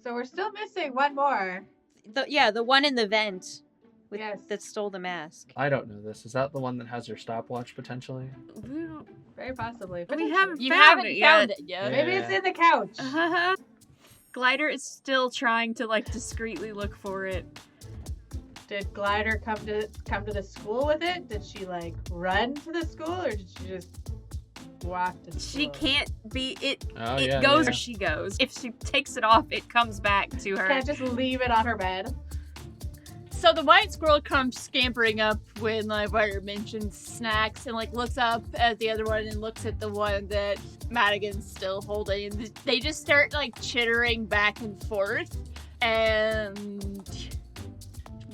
So we're still missing one more. The one in the vent Yes. that stole the mask. I don't know this. Is that the one that has your stopwatch potentially? Very possibly. We haven't You found haven't it found yet. it yet. Maybe it's in the couch. Glider is still trying to like discreetly look for it. Did Glider come to the school with it? Did she like run to the school, or did she just walk to the school? She can't be it. Oh, It yeah, goes yeah. where she goes. If she takes it off, it comes back to her. Can't just leave it on her bed. So the white squirrel comes scampering up when Livewire mentions snacks and like looks up at the other one and looks at the one that Madigan's still holding. And they just start like chittering back and forth. And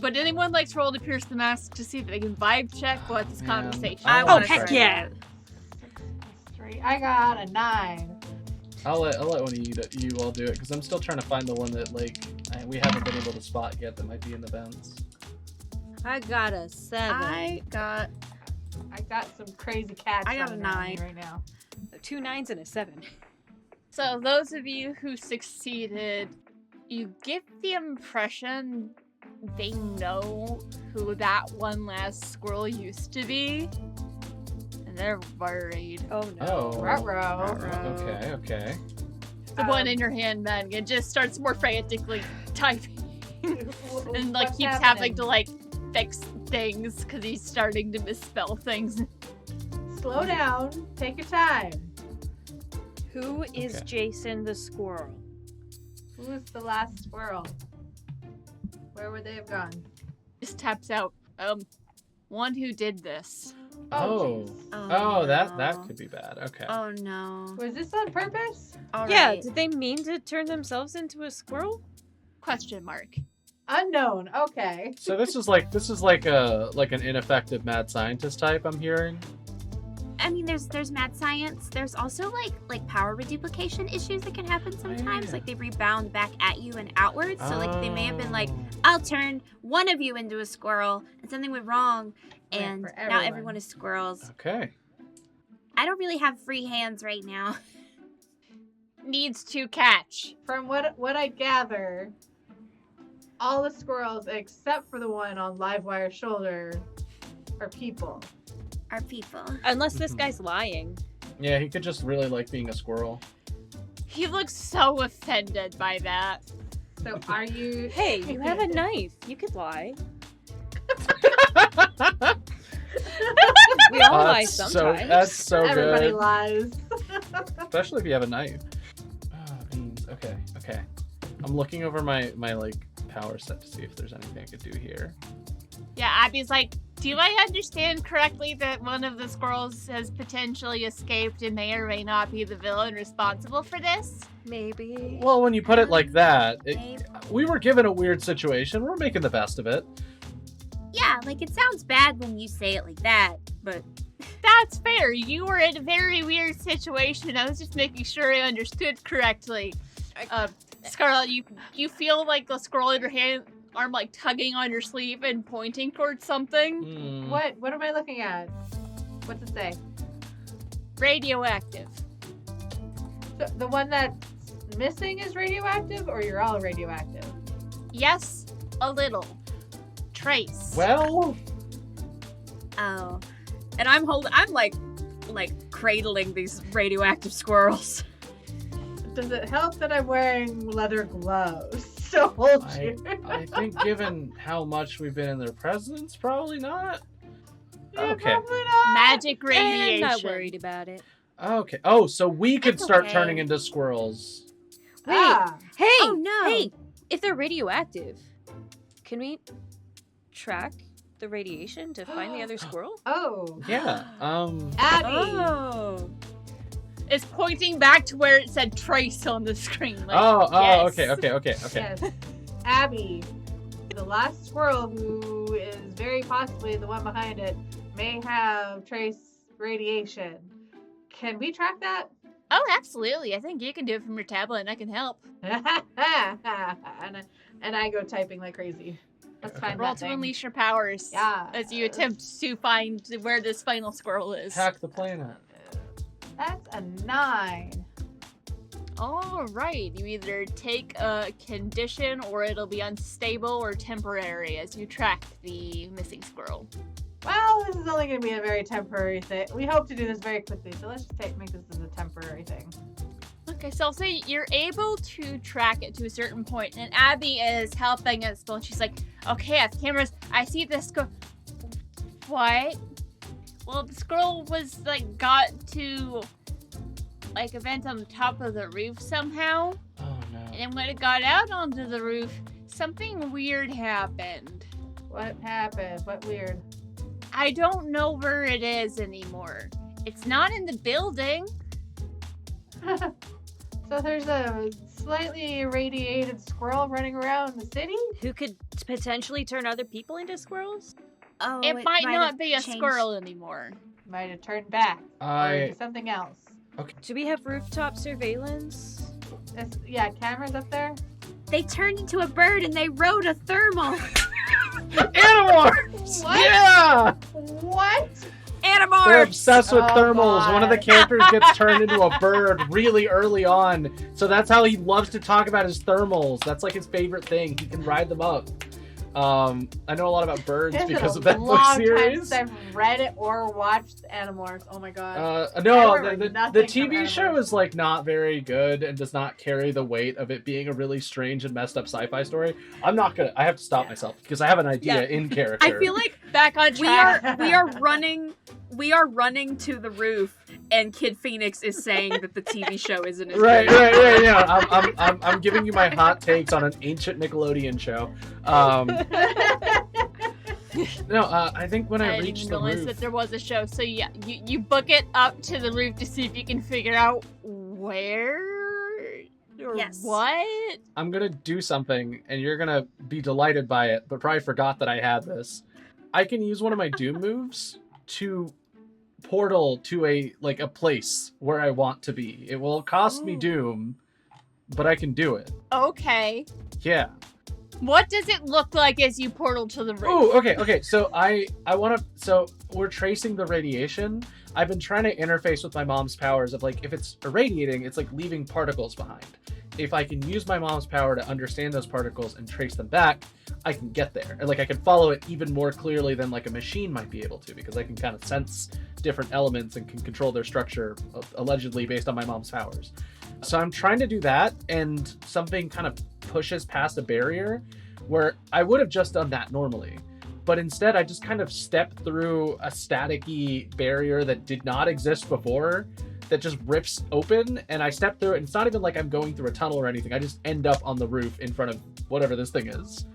would anyone like to roll to pierce the mask to see if they can vibe check what this Man. conversation? I I wanna want try to heck yeah. I got a 9. I'll let one of you all do it because I'm still trying to find the one that we haven't been able to spot yet that might be in the vents. I got a 7. I got some crazy cats. I got a running around 9. me right now. 2 9s and a 7. So those of you who succeeded, you get the impression they know who that one last squirrel used to be. And they're worried. Oh no. Oh. Ruh-roh. Okay. The one in your hand, Madigan, just starts more frantically typing. And like What's keeps having happening? to like fix things because he's starting to misspell things. Slow down. Take your time. Who is Okay. Jason the squirrel? Who was the last squirrel? Where would they have gone? Just taps out. One who did this. Oh. jeez. Oh, that no. could be bad. Okay. Oh no. Was this on purpose? All Yeah, right. did they mean to turn themselves into a squirrel? Question mark. Unknown. Okay. So this is like an ineffective mad scientist type I'm hearing. I mean, there's mad science. There's also like power reduplication issues that can happen sometimes. yeah. Like they rebound back at you and outwards. So like they may have been like, Oh. I'll turn one of you into a squirrel, and something went wrong, Right, and for now everyone. everyone is squirrels. Okay. I don't really have free hands right now. Needs to catch. From what I gather, all the squirrels except for the one on Livewire's shoulder are people. Are people? Unless this Mhm. guy's lying. Yeah, he could just really like being a squirrel. He looks so offended by that. So are you? Hey, you have a knife. You could lie. We all lie sometimes. That's so Everybody good. lies. Especially if you have a knife. Oh, beans. Okay. I'm looking over my like power set to see if there's anything I could do here. Yeah, Abby's like, do I understand correctly that one of the squirrels has potentially escaped and may or may not be the villain responsible for this? Maybe. Well, when you put it like that, Maybe. we were given a weird situation. We're making the best of it. Yeah, like it sounds bad when you say it like that, but That's fair. You were in a very weird situation. I was just making sure I understood correctly. Scarlett, you feel like the squirrel in your hand arm like tugging on your sleeve and pointing towards something. Hmm. What am I looking at? What's it say? Radioactive. So the one that's missing is radioactive, or you're all radioactive? Yes, a little. Trace. Well, oh, And I'm like cradling these radioactive squirrels. Does it help that I'm wearing leather gloves to hold I, you? I think given how much we've been in their presence, probably not. Yeah, Okay. probably not. Magic I'm radiation. not worried about it. Okay. Oh, so we could It's start okay. turning into squirrels. Wait. Ah, Hey! Oh, no. Hey! If they're radioactive, can we track the radiation to find the other squirrel? oh, Yeah. Abby. Oh. It's pointing back to where it said trace on the screen. Like, Oh. yes. Okay. Yes. Abby, the last squirrel, who is very possibly the one behind it, may have trace radiation. Can we track that? Oh, absolutely. I think you can do it from your tablet and I can help. and I go typing like crazy. Let's Okay. find Roll that to thing. unleash your powers. Yeah. As you attempt to find where this final squirrel is. Hack the planet. That's a 9. All right, you either take a condition or it'll be unstable or temporary as you track the missing squirrel. Well, this is only going to be a very temporary thing. We hope to do this very quickly, so let's just make this as a temporary thing. Okay, so I'll say you're able to track it to a certain point, and Abby is helping us. And she's like, "Okay, I have cameras. I see this squirrel. What? Well, the squirrel was got to a vent on the top of the roof somehow. Oh no. And then when it got out onto the roof, something weird happened. What happened? What weird? I don't know where it is anymore. It's not in the building." So there's a slightly irradiated squirrel running around the city? Who could potentially turn other people into squirrels? Oh, It might not have be a changed. squirrel anymore. Might have turned back. Or into something else. Do we have rooftop surveillance? Yeah, cameras up there? They turned into a bird and they rode a thermal. Animorphs! What? Yeah! What? Animorphs! They're obsessed with Oh, thermals. One of the God. characters gets turned into a bird really early on. So that's how he loves to talk about his thermals. That's his favorite thing. He can ride them up. I know a lot about birds It's because been of that a book long time series. since I've read it or watched Animorphs. Oh my god. No, I remember the nothing TV from show Animorphs. is not very good and does not carry the weight of it being a really strange and messed up sci-fi story. I have to stop myself because I have an idea in character. I feel like Back on we track. are running to the roof, and Kid Phoenix is saying that the TV show isn't as Right, good. yeah. I'm giving you my hot takes on an ancient Nickelodeon show. I think when I didn't reached even the realize roof, that there was a show. So yeah, you book it up to the roof to see if you can figure out where or Yes. what. I'm gonna do something, and you're gonna be delighted by it, but probably forgot that I had this. I can use one of my Doom moves to portal to a place where I want to be. It will cost me Ooh. Doom, but I can do it. Okay. Yeah. What does it look like as you portal to the roof? Oh, okay. So I want to. So we're tracing the radiation. I've been trying to interface with my mom's powers of if it's irradiating, it's leaving particles behind. If I can use my mom's power to understand those particles and trace them back, I can get there. And I can follow it even more clearly than a machine might be able to, because I can kind of sense different elements and can control their structure allegedly based on my mom's powers. So I'm trying to do that, and something kind of pushes past a barrier where I would have just done that normally. But instead, I just kind of stepped through a static-y barrier that did not exist before, that just rips open, and I step through it, and it's not even like I'm going through a tunnel or anything. I just end up on the roof in front of whatever this thing is.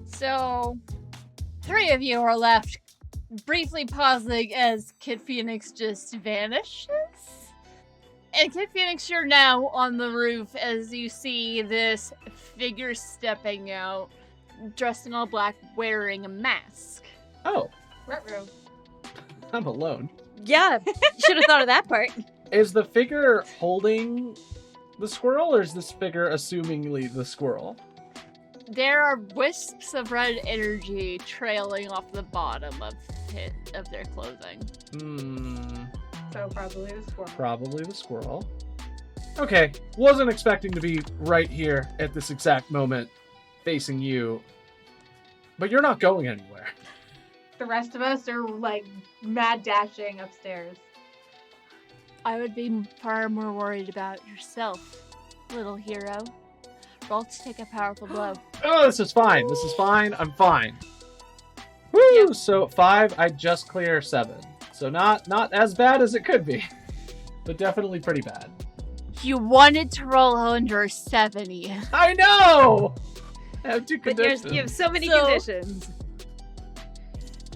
So, 3 of you are left, briefly pausing as Kid Phoenix just vanishes. And Kid Phoenix, you're now on the roof as you see this figure stepping out, dressed in all black, wearing a mask. Oh, Ruh-roh. I'm alone. Yeah, should have thought of that part. Is the figure holding the squirrel, or is this figure assumingly the squirrel? There are wisps of red energy trailing off the bottom of their clothing. So probably the squirrel. Probably the squirrel. Okay, wasn't expecting to be right here at this exact moment facing you, but you're not going anywhere. The rest of us are mad dashing upstairs. I would be far more worried about yourself, little hero. Roll to take a powerful blow. Oh, this is fine. I'm fine. Woo! So 5, I just clear 7. So not as bad as it could be, but definitely pretty bad. You wanted to roll under 70. I know! I have 2 But conditions. you have so many So- conditions.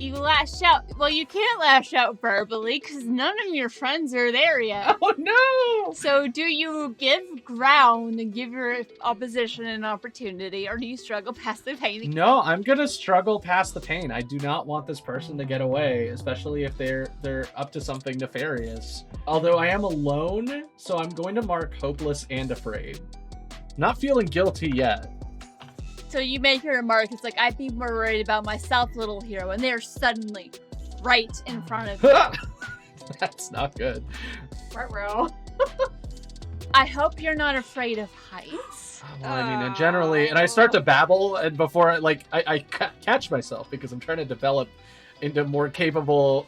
You lash out. Well, you can't lash out verbally because none of your friends are there yet. Oh no! So, do you give ground and give your opposition an opportunity, or do you struggle past the pain? No, I'm gonna struggle past the pain. I do not want this person to get away, especially if they're up to something nefarious. Although I am alone, so I'm going to mark hopeless and afraid. Not feeling guilty yet. So you make your remark. It's I'd be more worried about myself, little hero, and they're suddenly right in front of you. That's not good. Ruh-roh. I hope you're not afraid of heights. Well, I mean, generally, and I start to babble, and before I catch myself because I'm trying to develop into more capable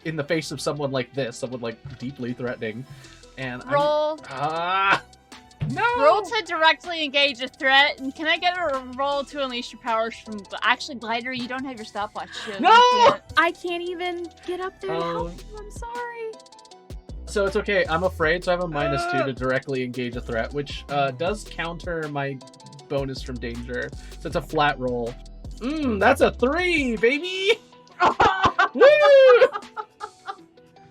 in the face of someone like this, someone like deeply threatening. And Roll. No. Roll to directly engage a threat, and can I get a roll to unleash your powers from? Actually, Glider, you don't have your stopwatch. So No! you can't. I can't even get up there to help you. I'm sorry. So it's okay. I'm afraid, so I have a -2 to directly engage a threat, which does counter my bonus from danger. So it's a flat roll. That's a 3, baby! Woo!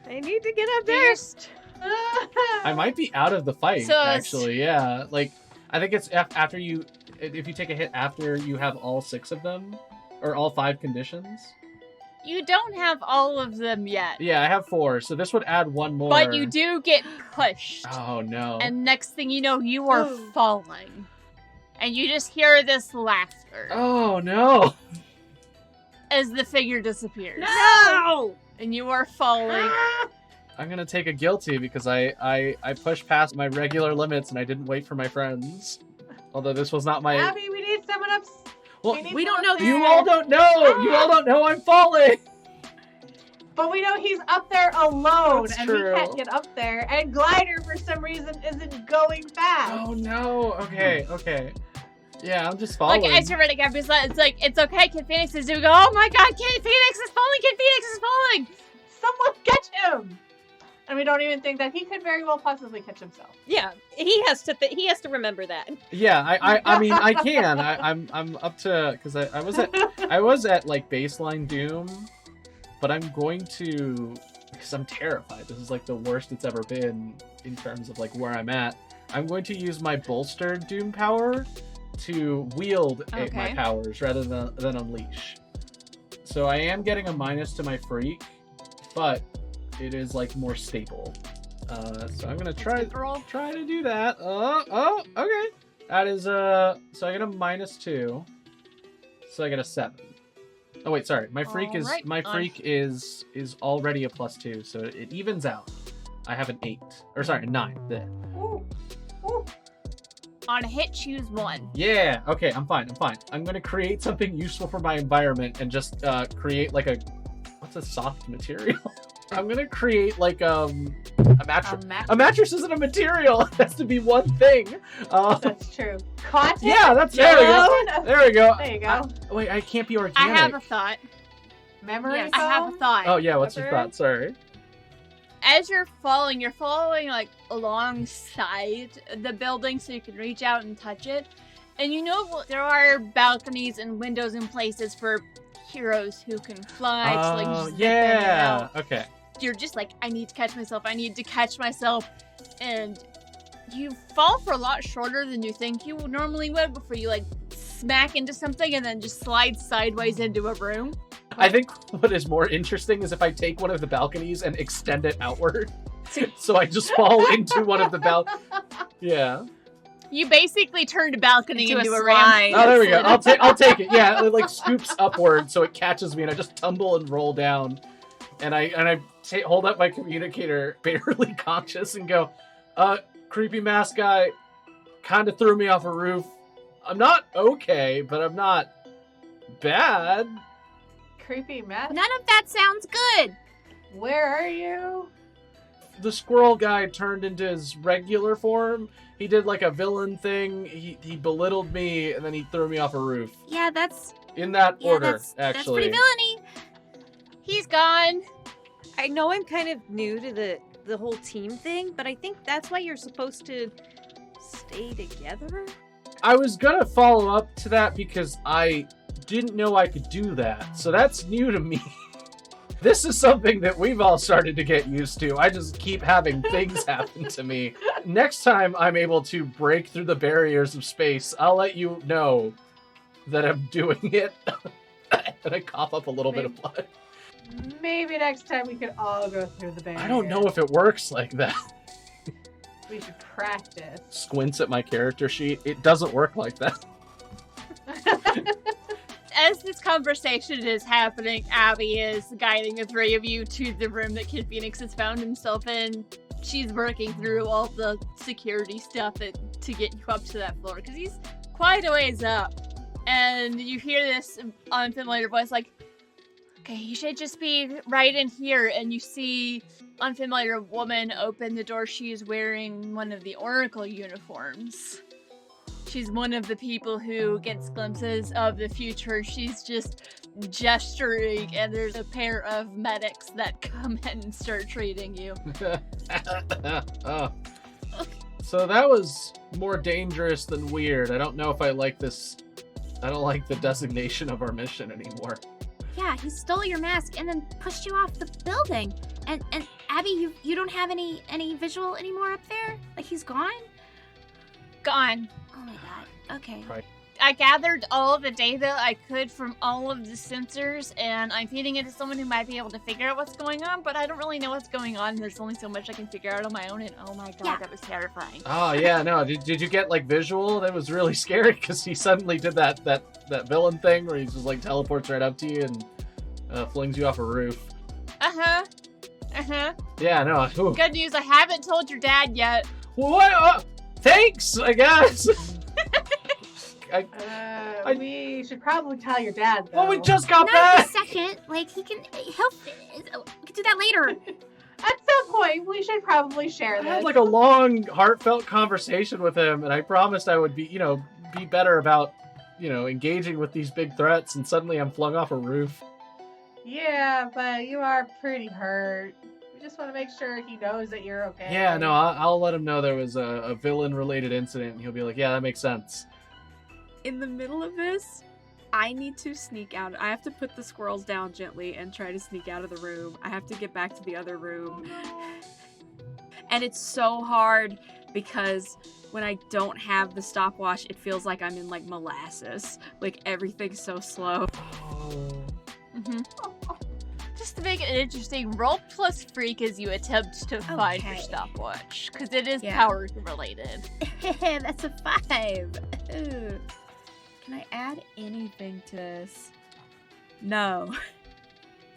I need to get up there. I might be out of the fight, So it's- actually. Yeah, like I think it's after you, if you take a hit after you have all 6 of them, or all 5 conditions. You don't have all of them yet, Yeah, I have 4, so this would add 1 more. but you do get pushed. Oh no! And next thing you know, you are falling. And you just hear this laughter Oh no! as the figure disappears. No! And you are falling. I'm gonna take a guilty because I pushed past my regular limits and I didn't wait for my friends. Although this was not my. Abby, we need someone up. Well, we don't know you all don't know. You all don't know I'm falling. But we know he's up there alone, That's and true. we can't get up there. And Glider, for some reason, isn't going fast. Oh no. Okay. Yeah, I'm just falling. Like, as you're running up, it's like, it's okay, Kid Phoenix is doing, oh my god, Kid Phoenix is falling, Kid Phoenix is falling! Someone catch him! And we don't even think that he could very well possibly catch himself. Yeah, he has to remember that. Yeah, I mean I can. I'm up to because I was at like baseline Doom, but I'm going to because I'm terrified. This is like the worst it's ever been in terms of like where I'm at. I'm going to use my bolstered Doom power to wield my Okay. powers rather than unleash. So I am getting a minus to my freak, but it is like more stable. So I'm gonna try to do that. Okay. That is so I get a -2. So I get a 7. Oh wait, sorry. My freak is Alright. my freak is already a +2, so it evens out. I have an 8. Or sorry, a 9. There. Ooh. Ooh. On a hit, choose 1. Yeah, okay, I'm fine. I'm gonna create something useful for my environment and just create like what's a soft material? I'm gonna create like a mattress. A mattress isn't a material. It has to be one thing. That's true. Cotton? Yeah, there we go. There we go. There you go. Wait, I can't be I organic. have a thought. Memory Yes. I have a foam? thought. Oh yeah, what's your Pepper? thought? Sorry. As you're following like alongside the building so you can reach out and touch it. And you know there are balconies and windows in places for heroes who can fly to like Oh just zip in and yeah. out. Okay. You're just like, I need to catch myself, and you fall for a lot shorter than you think you normally would before you like smack into something and then just slide sideways into a room. I think what is more interesting is if I take one of the balconies and extend it outward, so I just fall into one of the Yeah. You basically turned a balcony into a ramp. slide. Oh, there we go. I'll take it. Yeah, it like scoops upward so it catches me, and I just tumble and roll down. And I hold up my communicator, barely conscious, and go, creepy mask guy kind of threw me off a roof. I'm not okay, but I'm not bad. Creepy mess. None of that sounds good. Where are you? The squirrel guy turned into his regular form. He did like a villain thing. He belittled me, and then he threw me off a roof. Yeah, that's In that order, that's actually. pretty villainy. He's gone. I know I'm kind of new to the whole team thing, but I think that's why you're supposed to stay together. I was gonna follow up to that because I didn't know I could do that. So that's new to me. This is something that we've all started to get used to. I just keep having things happen to me. Next time I'm able to break through the barriers of space, I'll let you know that I'm doing it. And I cough up a little bit of blood. Maybe next time we could all go through the barrier. I don't know if it works like that. We should practice. Squints at my character sheet. It doesn't work like that. As this conversation is happening, Abby is guiding the three of you to the room that Kid Phoenix has found himself in. she's working through all the security stuff to get you up to that floor, because he's quite a ways up. And you hear this unfamiliar voice like, okay, you should just be right in here. And you see unfamiliar woman open the door. She is wearing one of the Oracle uniforms. She's one of the people who gets glimpses of the future. She's just gesturing, and there's a pair of medics that come in and start treating you. Oh. So that was more dangerous than weird. I don't know if I like this. I don't like the designation of our mission anymore. Yeah, he stole your mask and then pushed you off the building. And Abby, you don't have any visual anymore up there? Like he's gone? Gone. Oh my god. Okay. Right. I gathered all of the data I could from all of the sensors, and I'm feeding it to someone who might be able to figure out what's going on, but I don't really know what's going on. There's only so much I can figure out on my own, and oh my god, Yeah. that was terrifying. Oh yeah, no. Did you get like visual? That was really scary because he suddenly did that villain thing where he just like teleports right up to you and flings you off a roof. Uh-huh. Uh-huh. Yeah, no. Ooh. Good news, I haven't told your dad yet. What? Thanks, I guess. We should probably tell your dad, though. Well, we just got Not back. a second. Like he'll we can do that later. At some point, we should probably share I this. had like a long, heartfelt conversation with him, and I promised I would be better about, engaging with these big threats, and suddenly I'm flung off a roof. Yeah, but you are pretty hurt. We just want to make sure he knows that you're okay. Yeah, no, I'll let him know there was a villain-related incident, and he'll be like, yeah, that makes sense. In the middle of this, I need to sneak out. I have to put the squirrels down gently and try to sneak out of the room. I have to get back to the other room. And it's so hard because when I don't have the stopwatch, it feels like I'm in like molasses. Like everything's so slow. Mm-hmm. Just to make it interesting, roll plus freak as you attempt to find your Okay. stopwatch, because it is Yeah. power related. That's a 5. Ooh. Can I add anything to this? No.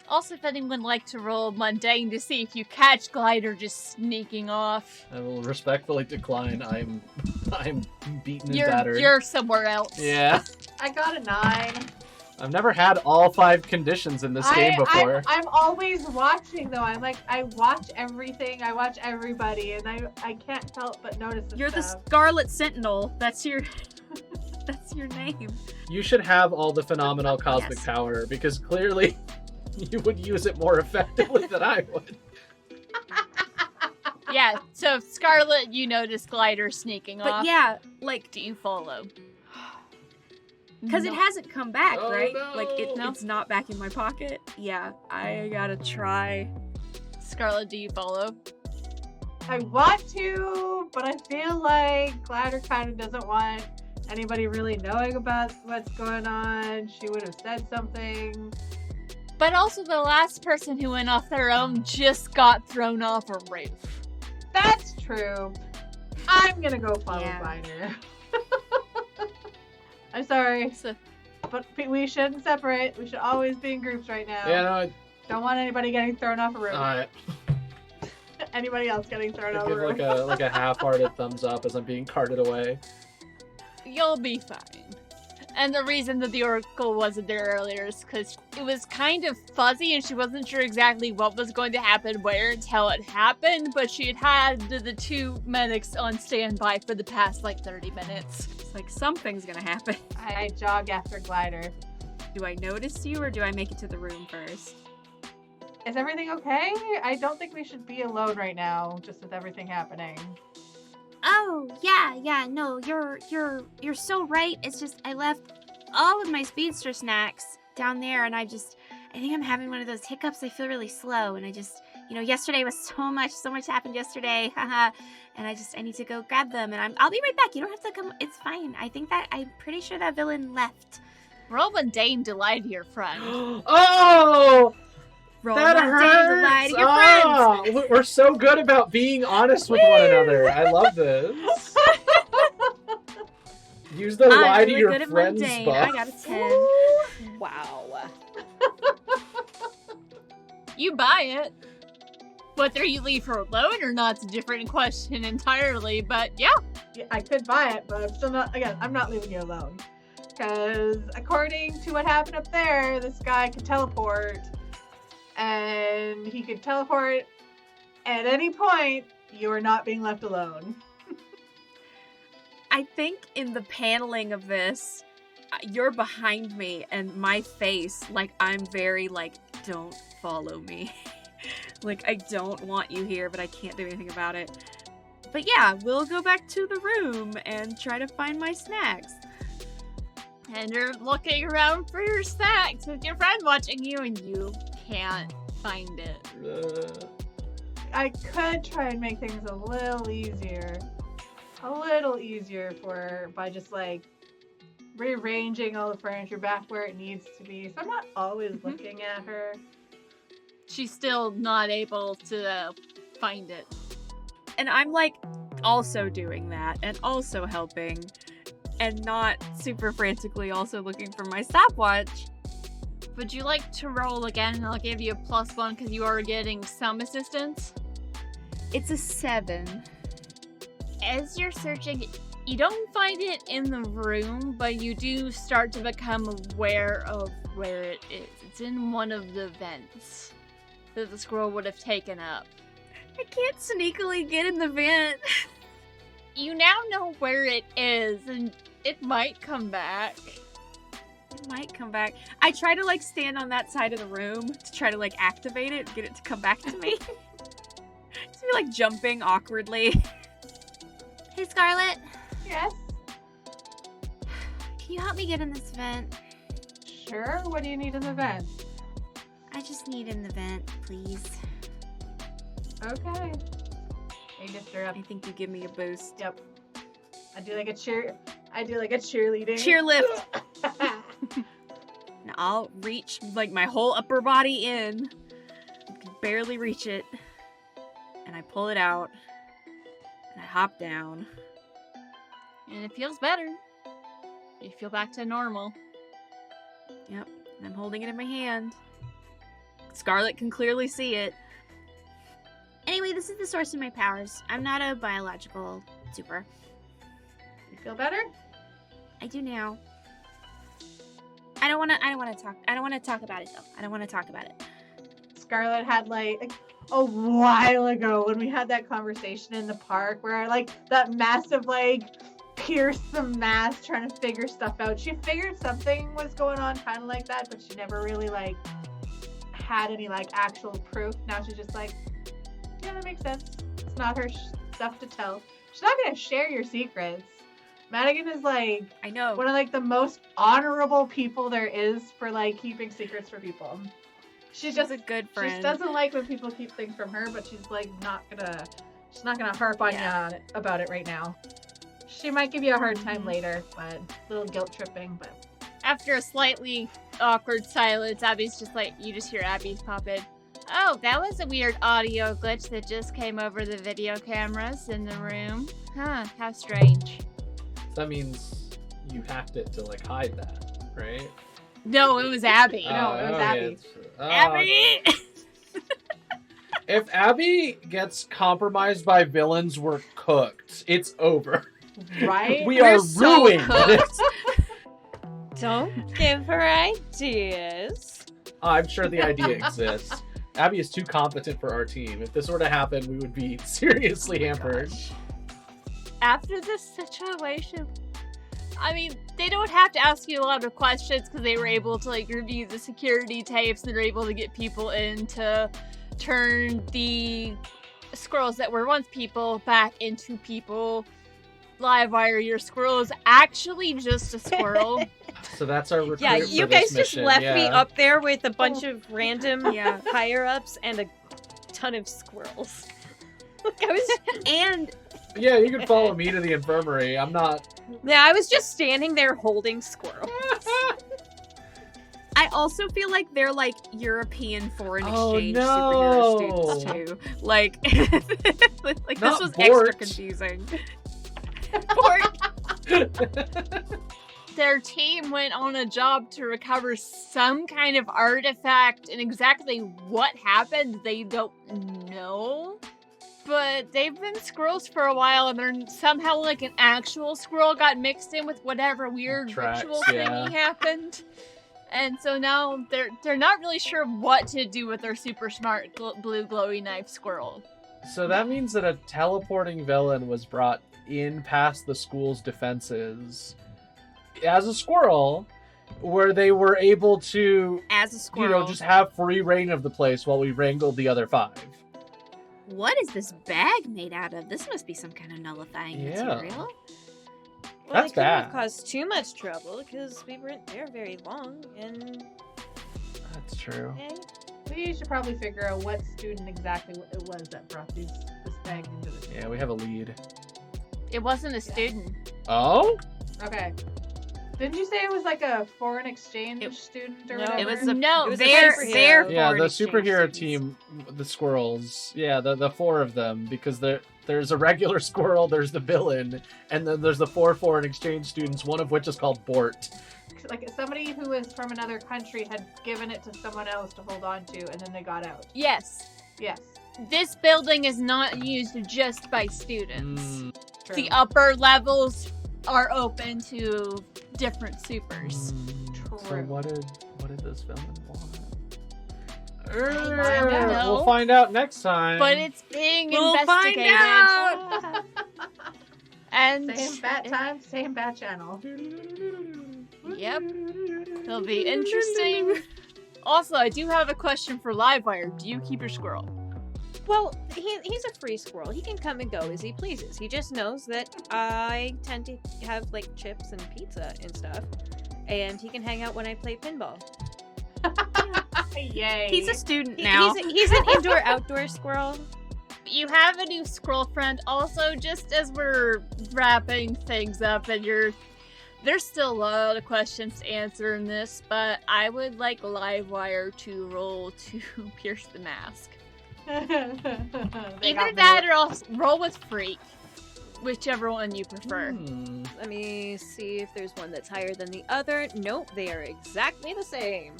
Also, if anyone would like to roll mundane to see if you catch Glider just sneaking off, I will respectfully decline. I'm beaten and battered. you're somewhere else. Yeah. I got a 9. I've never had all 5 conditions in this game before. I'm always watching, though. I watch everything. I watch everybody, and I can't help but notice this You're the stuff. Scarlet Sentinel. That's your name. You should have all the phenomenal cosmic Yes. power, because clearly you would use it more effectively than I would. Yeah, so Scarlet, you notice Glider sneaking But off. yeah, like, Do you follow? because it hasn't come back, Oh, right? no. Like, No. it's not back in my pocket. Yeah, I gotta try. Scarlet, do you follow? I want to, but I feel like Glider kind of doesn't want anybody really knowing about what's going on. She would have said something. But also, the last person who went off their own just got thrown off a roof. That's true. I'm gonna go follow Yeah. Glider. I'm sorry, So, but we shouldn't separate. We should always be in groups right now. Yeah, no, Don't want anybody getting thrown off a roof. I Anybody else getting thrown off a give roof. like a half-hearted thumbs up as I'm being carted away. you'll be fine. And the reason that the Oracle wasn't there earlier is because it was kind of fuzzy and she wasn't sure exactly what was going to happen where until it happened, but she had the 2 medics on standby for the past, 30 minutes. It's like, something's gonna happen. I jog after Glider. Do I notice you or do I make it to the room first? Is everything okay? I don't think we should be alone right now, just with everything happening. Oh, yeah, no, you're so right. It's just I left all of my speedster snacks down there and I think I'm having one of those hiccups. I feel really slow and I just, yesterday was so much happened yesterday. Haha. And I need to go grab them and I'll be right back. You don't have to come. It's fine. I'm pretty sure that villain left. Roll mundane to lie to your friend. Oh! Roll That mundane to lie hurts! to your friends. Oh, we're so good about being honest with one another. I love this. Use the I'm lie really to your good at friends mundane. buff. I got a 10. Wow. You buy it. Whether you leave her alone or not's a different question entirely, but yeah. I could buy it, but I'm still not. Again, I'm not leaving you alone. Because according to what happened up there, this guy could teleport, and he could teleport at any point. You are not being left alone. I think in the paneling of this, you're behind me and my face, like, I'm very, like, don't follow me. Like, I don't want you here, but I can't do anything about it. But yeah, we'll go back to the room and try to find my snacks. And you're looking around for your snacks with your friend watching you, and you can't find it. I could try and make things a little easier for her by just like rearranging all the furniture back where it needs to be, so I'm not always looking at her. She's still not able to find it. And I'm like also doing that and also helping and not super frantically also looking for my stopwatch. Would you like to roll again, and I'll give you a +1 because you are getting some assistance? It's a 7. As you're searching, you don't find it in the room, but you do start to become aware of where it is. It's in one of the vents that the squirrel would have taken up. I can't sneakily get in the vent. You now know where it is, and it might come back. It might come back. I try to like stand on that side of the room to try to like activate it, get it to come back to me. Just be like jumping awkwardly. Hey, Scarlet, Yes? can you help me get in this vent? Sure. What do you need in the vent? I just need in the vent, please. Okay. I lift her up. I think you give me a boost. Yep. I do like a cheerleading. Cheer lift. And I'll reach like my whole upper body in. I can barely reach it. And I pull it out. And I hop down. And it feels better. You feel back to normal. Yep. And I'm holding it in my hand. Scarlet can clearly see it. Anyway, this is the source of my powers. I'm not a biological super. You feel better? I do now. I don't want to talk about it though. I don't want to talk about it. Scarlet had like a while ago when we had that conversation in the park where like that massive like pierce the mask trying to figure stuff out. She figured something was going on kind of like that, but she never really like had any like actual proof. Now she's just like, yeah, that makes sense. It's not her stuff to tell. She's not gonna share your secrets. Madigan is like, I know. one of like the most honorable people there is for like keeping secrets for people. She's just a good friend. She doesn't like when people keep things from her, but she's like she's not gonna harp on you about it right now. She might give you a hard time later, but a little guilt tripping. But After a slightly awkward silence, Abby's just like, you just hear Abby's pop in. Oh, that was a weird audio glitch that just came over the video cameras in the room. Huh, how strange. That means you hacked it to like hide that, right? No, it was Abby. No, it was Abby. Abby! If Abby gets compromised by villains, we're cooked. It's over. right? We are so ruined. cooked. Don't give her ideas. I'm sure the idea exists. Abby is too competent for our team. If this were to happen, we would be seriously hampered. After this situation, I mean, they don't have to ask you a lot of questions because they were able to like review the security tapes and they're able to get people in to turn the squirrels that were once people back into people. Livewire, your squirrel is actually just a squirrel. So that's our recruit Yeah, for you this guys just mission. left yeah. me up there with a bunch of random Yeah. higher-ups and a ton of squirrels. Like, I was... And Yeah, you can follow me to the infirmary. I'm not. Yeah, I was just standing there holding squirrels. I also feel like they're like European foreign Oh, exchange no. superhero students too. Like, like Not this was Bort. extra confusing. their team went on a job to recover some kind of artifact, and exactly what happened, they don't know. But they've been squirrels for a while, and they're somehow like an actual squirrel got mixed in with whatever weird Tracks, ritual yeah. thingy happened. And so now they're not really sure what to do with their super smart blue glowy knife squirrel. So that means that a teleporting villain was brought in past the school's defenses as a squirrel, where they were able to, As a squirrel. just have free reign of the place while we wrangled the other 5. What is this bag made out of? This must be some kind of nullifying Yeah. material. Well, That's it couldn't have bad. caused too much trouble because we weren't there very long, and That's true. We should probably figure out what student exactly it was that brought this bag into the Yeah, we have a lead. It wasn't a student. Oh? Okay. Didn't you say it was like a foreign exchange student or No, whatever? It was a No, it was a They're superhero. Yeah, foreign the exchange superhero students. team, the squirrels. Yeah, the 4 of them, because there's a regular squirrel, there's the villain, and then there's the 4 foreign exchange students, one of which is called Bort. Like somebody who was from another country had given it to someone else to hold on to, and then they got out. yes. Yes. This building is not used just by students. Mm, True. The upper levels are open to different supers. So True. what did this villain want? find out. We'll find out next time. But it's being We'll find investigated. out. And Same bat time, same bat channel. yep, it'll be interesting. Also, I do have a question for Livewire. Do you keep your squirrel? Well, he's a free squirrel. He can come and go as he pleases. He just knows that I tend to have like chips and pizza and stuff, and he can hang out when I play pinball. Yay. He's a student now. He's an indoor-outdoor squirrel. You have a new squirrel friend. Also, just as we're wrapping things up, and there's still a lot of questions to answer in this, but I would like Livewire to roll to pierce the mask. Either that or I'll roll with Freak, whichever one you prefer. Let me see if there's one that's higher than the other. Nope, they are exactly the same.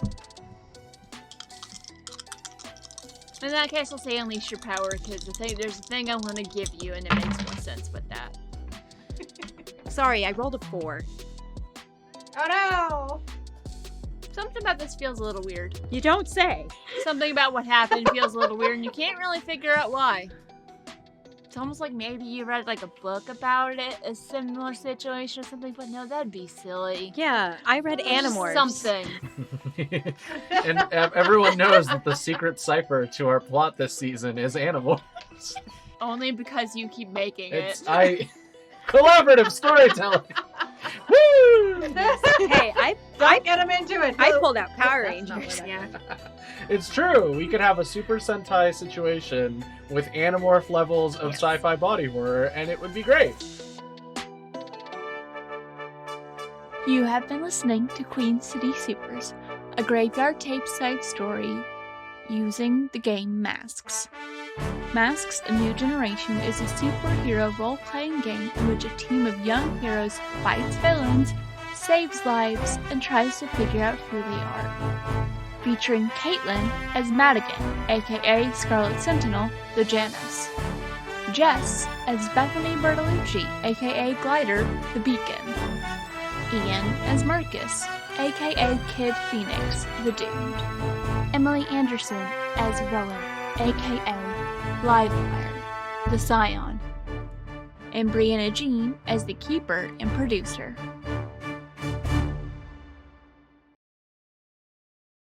In that case, I'll say unleash your power, because there's a thing I want to give you, and it makes more sense with that. Sorry, I rolled a 4. Oh no! Something about this feels a little weird. You don't say. Something about what happened feels a little weird, and you can't really figure out why. It's almost like maybe you read like a book about it, a similar situation or something, but no, that'd be silly. Yeah, I read Animorphs. Something. And everyone knows that the secret cipher to our plot this season is Animorphs. Only because you keep making it. Collaborative storytelling. Woo! Hey, I Don't get him into it. I pulled out Power That's not Rangers. what I Yeah. It's true. We could have a Super Sentai situation with Animorph levels of sci-fi body horror, and it would be great. You have been listening to Queen City Supers, a graveyard tape side story using the game Masks. Masks: A New Generation is a superhero role-playing game in which a team of young heroes fights villains, saves lives, and tries to figure out who they are. Featuring Caitlin as Madigan, aka Scarlet Sentinel, the Janus. Jess as Bethany Bertolucci, aka Glider, the Beacon. Ian as Marcus, aka Kid Phoenix, the Doomed. Emily Anderson as Rowan, aka Livewire, the Scion. And Brianna Jean as the Keeper and Producer.